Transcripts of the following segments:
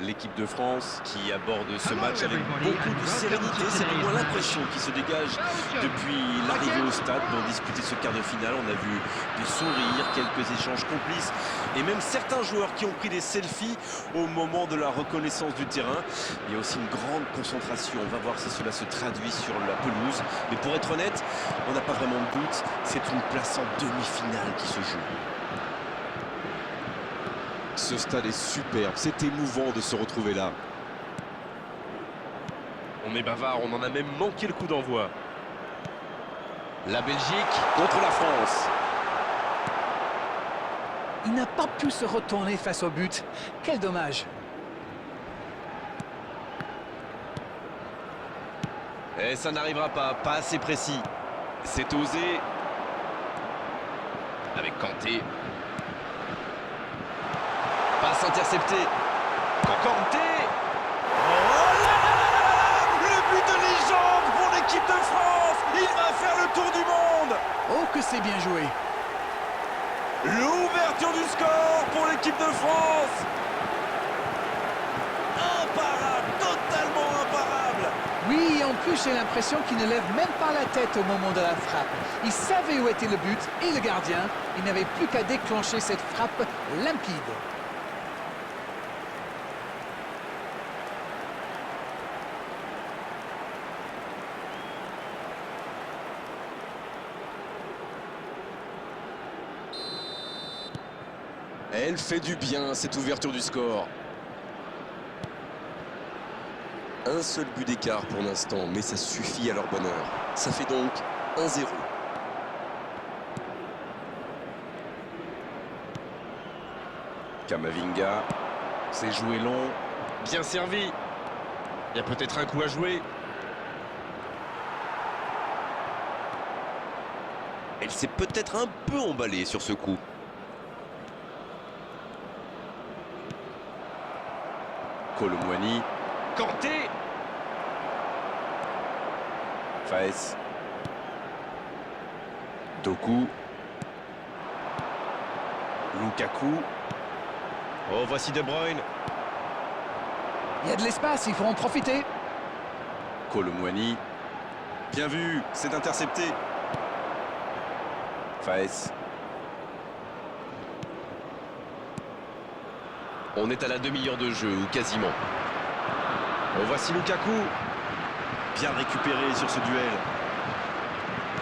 L'équipe de France qui aborde ce match avec beaucoup de sérénité, c'est du moins l'impression qui se dégage depuis l'arrivée au stade pour disputer ce quart de finale. On a vu des sourires, quelques échanges complices et même certains joueurs qui ont pris des selfies au moment de la reconnaissance du terrain. Il y a aussi une grande concentration, on va voir si cela se traduit sur la pelouse. Mais pour être honnête, on n'a pas vraiment de doute, c'est une place en demi-finale qui se joue. Ce stade est superbe, c'est émouvant de se retrouver là. On est bavard, on en a même manqué le coup d'envoi. La Belgique contre la France. Il n'a pas pu se retourner face au but. Quel dommage. Et ça n'arrivera pas assez précis. C'est osé. Avec Kanté. Passe interceptée. Kanté. Oh là là là là là! Le but de légende pour l'équipe de France. Il va faire le tour du monde. Oh, que c'est bien joué. L'ouverture du score pour l'équipe de France. Imparable, totalement imparable. Oui, en plus, j'ai l'impression qu'il ne lève même pas la tête au moment de la frappe. Il savait où était le but et le gardien. Il n'avait plus qu'à déclencher cette frappe limpide. Elle fait du bien, cette ouverture du score. Un seul but d'écart pour l'instant, mais ça suffit à leur bonheur. Ça fait donc 1-0. Camavinga, c'est joué long, bien servi. Il y a peut-être un coup à jouer. Elle s'est peut-être un peu emballée sur ce coup. Kolo Muani. Kanté. Faes. Doku. Lukaku. Oh, voici De Bruyne. Il y a de l'espace, il faut en profiter. Kolo Muani. Bien vu, c'est intercepté. Faes. On est à la demi-heure de jeu, ou quasiment. Oh, voici Lukaku. Bien récupéré sur ce duel.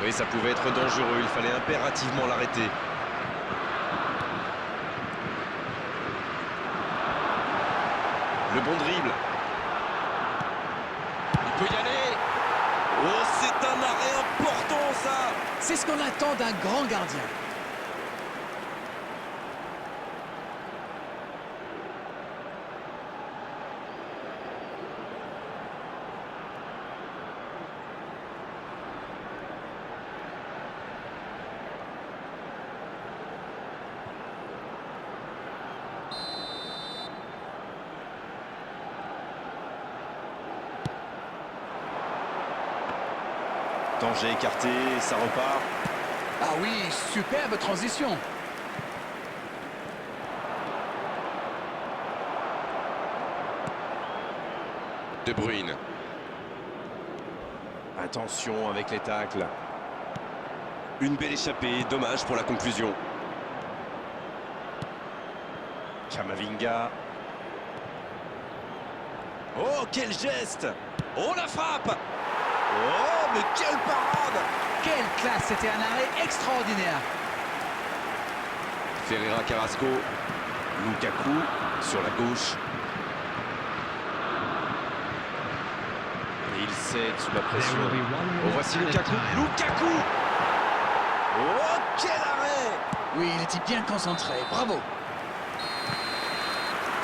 Oui, ça pouvait être dangereux, il fallait impérativement l'arrêter. Le bon dribble. Il peut y aller. Oh, c'est un arrêt important, ça. C'est ce qu'on attend d'un grand gardien. Danger écarté, ça repart. Ah oui, superbe transition. De Bruyne. Attention avec les tacles. Une belle échappée, dommage pour la conclusion. Camavinga. Oh, quel geste! Oh, la frappe! Oh, mais quelle parade! Quelle classe, c'était un arrêt extraordinaire. Ferreira Carrasco. Lukaku sur la gauche. Et il cède sous la pression. Oh, voici Lukaku. Lukaku! Oh, quel arrêt! Oui, il était bien concentré, bravo.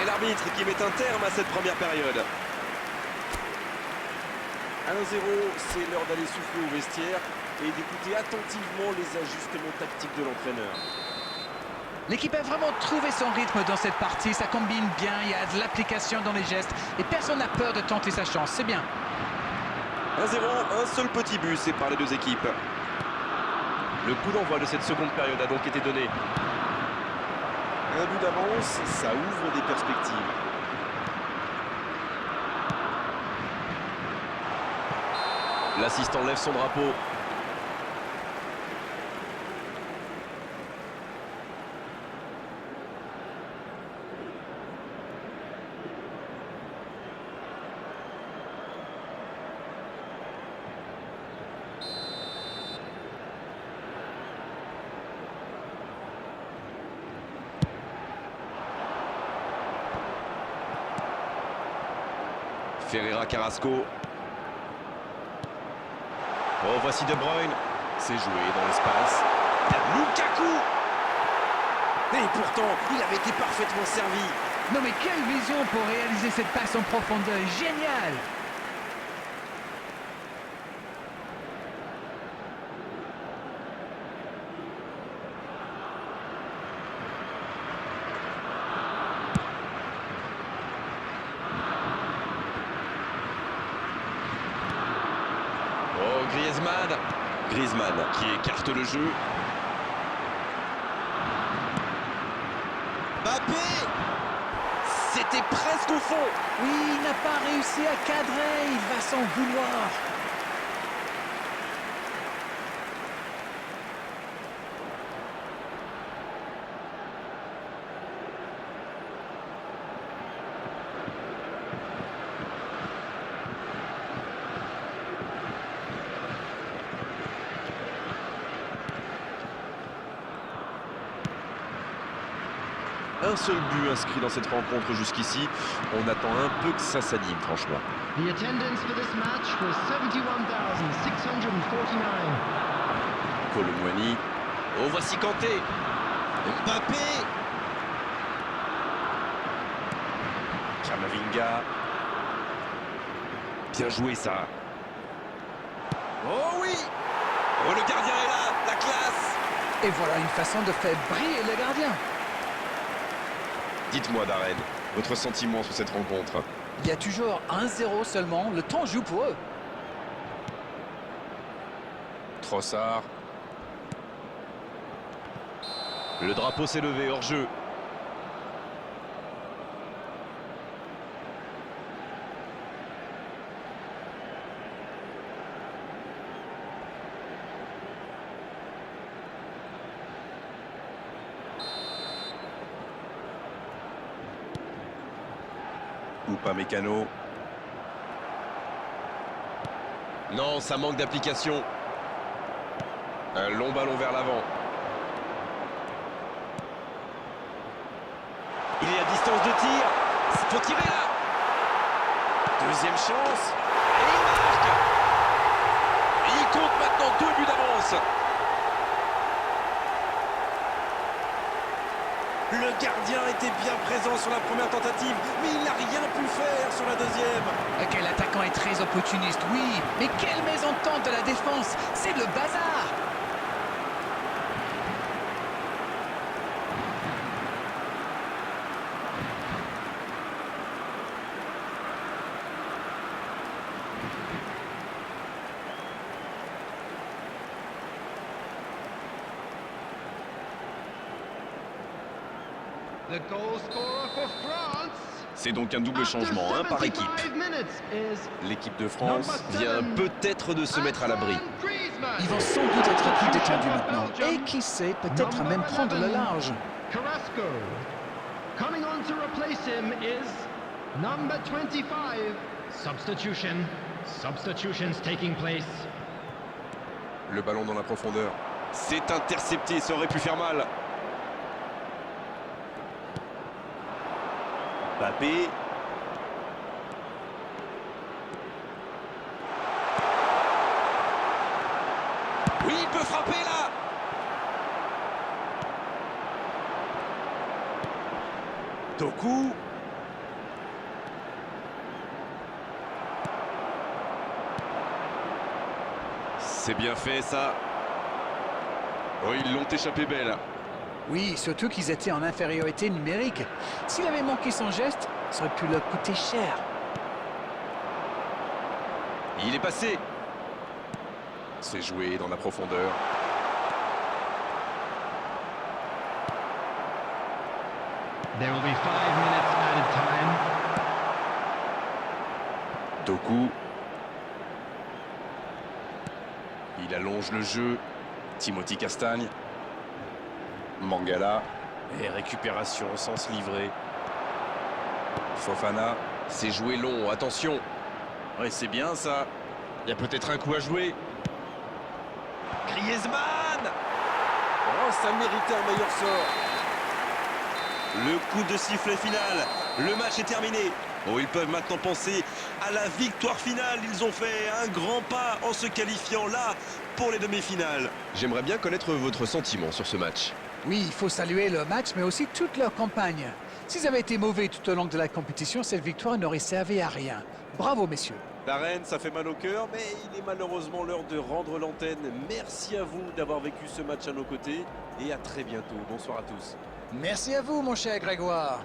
Et l'arbitre qui met un terme à cette première période. 1-0, c'est l'heure d'aller souffler au vestiaire et d'écouter attentivement les ajustements tactiques de l'entraîneur. L'équipe a vraiment trouvé son rythme dans cette partie, ça combine bien, il y a de l'application dans les gestes et personne n'a peur de tenter sa chance, c'est bien. 1-0, un seul petit but sépare les deux équipes. Le coup d'envoi de cette seconde période a donc été donné. Un but d'avance, ça ouvre des perspectives. L'assistant lève son drapeau. Ferreira Carrasco. Oh, voici De Bruyne. C'est joué dans l'espace. Lukaku. Et pourtant, il avait été parfaitement servi. Non mais quelle vision pour réaliser cette passe en profondeur. Génial! Oh, Griezmann. Griezmann qui écarte le jeu. Mbappé. C'était presque au fond. Oui, il n'a pas réussi à cadrer. Il va s'en vouloir. Un seul but inscrit dans cette rencontre jusqu'ici. On attend un peu que ça s'anime, franchement. The attendance for this match was 71,649. Colomboigny. Oh, voici Kanté. Mbappé. Kamavinga. Bien joué, ça. Oh oui. Oh, le gardien est là. La classe. Et voilà une façon de faire briller le gardien. Dites-moi, Darren, votre sentiment sur cette rencontre? Il y a toujours 1-0 seulement. Le temps joue pour eux. Trossard. Le drapeau s'est levé hors jeu. Ou pas Mécano. Non, ça manque d'application. Un long ballon vers l'avant. Il est à distance de tir. Il faut tirer là. Deuxième chance. Et il marque. Et il compte maintenant 2 buts d'avance. Le gardien était bien présent sur la première tentative, mais il n'a rien pu faire sur la deuxième. Quel attaquant est très opportuniste, oui. Mais quelle mésentente de la défense. C'est le bazar. The goal scorer for France. C'est donc un double changement, un par équipe. L'équipe de France vient peut-être de se mettre à l'abri. Ils vont sans doute être plus détendus maintenant. Et qui sait, peut-être même prendre le large. Carrasco. Coming on to replace him is number 25. Substitution. Substitutions taking place. Le ballon dans la profondeur. C'est intercepté, ça aurait pu faire mal. Mbappé. Oui, il peut frapper là. Doku. C'est bien fait ça. Oh, ils l'ont échappé belle. Oui, surtout qu'ils étaient en infériorité numérique. S'il avait manqué son geste, ça aurait pu leur coûter cher. Il est passé. C'est joué dans la profondeur. There will be 5 minutes added time. Doku. Il allonge le jeu. Timothy Castagne. Mangala. Et récupération sans se livrer. Fofana. C'est joué long, attention. Ouais, c'est bien ça. Il y a peut-être un coup à jouer. Griezmann! Oh, ça méritait un meilleur sort. Le coup de sifflet final. Le match est terminé. Oh, ils peuvent maintenant penser à la victoire finale. Ils ont fait un grand pas en se qualifiant là pour les demi-finales. J'aimerais bien connaître votre sentiment sur ce match. Oui, il faut saluer le match, mais aussi toute leur campagne. S'ils avaient été mauvais tout au long de la compétition, cette victoire n'aurait servi à rien. Bravo, messieurs. Darren, ça fait mal au cœur, mais il est malheureusement l'heure de rendre l'antenne. Merci à vous d'avoir vécu ce match à nos côtés et à très bientôt. Bonsoir à tous. Merci à vous, mon cher Grégoire.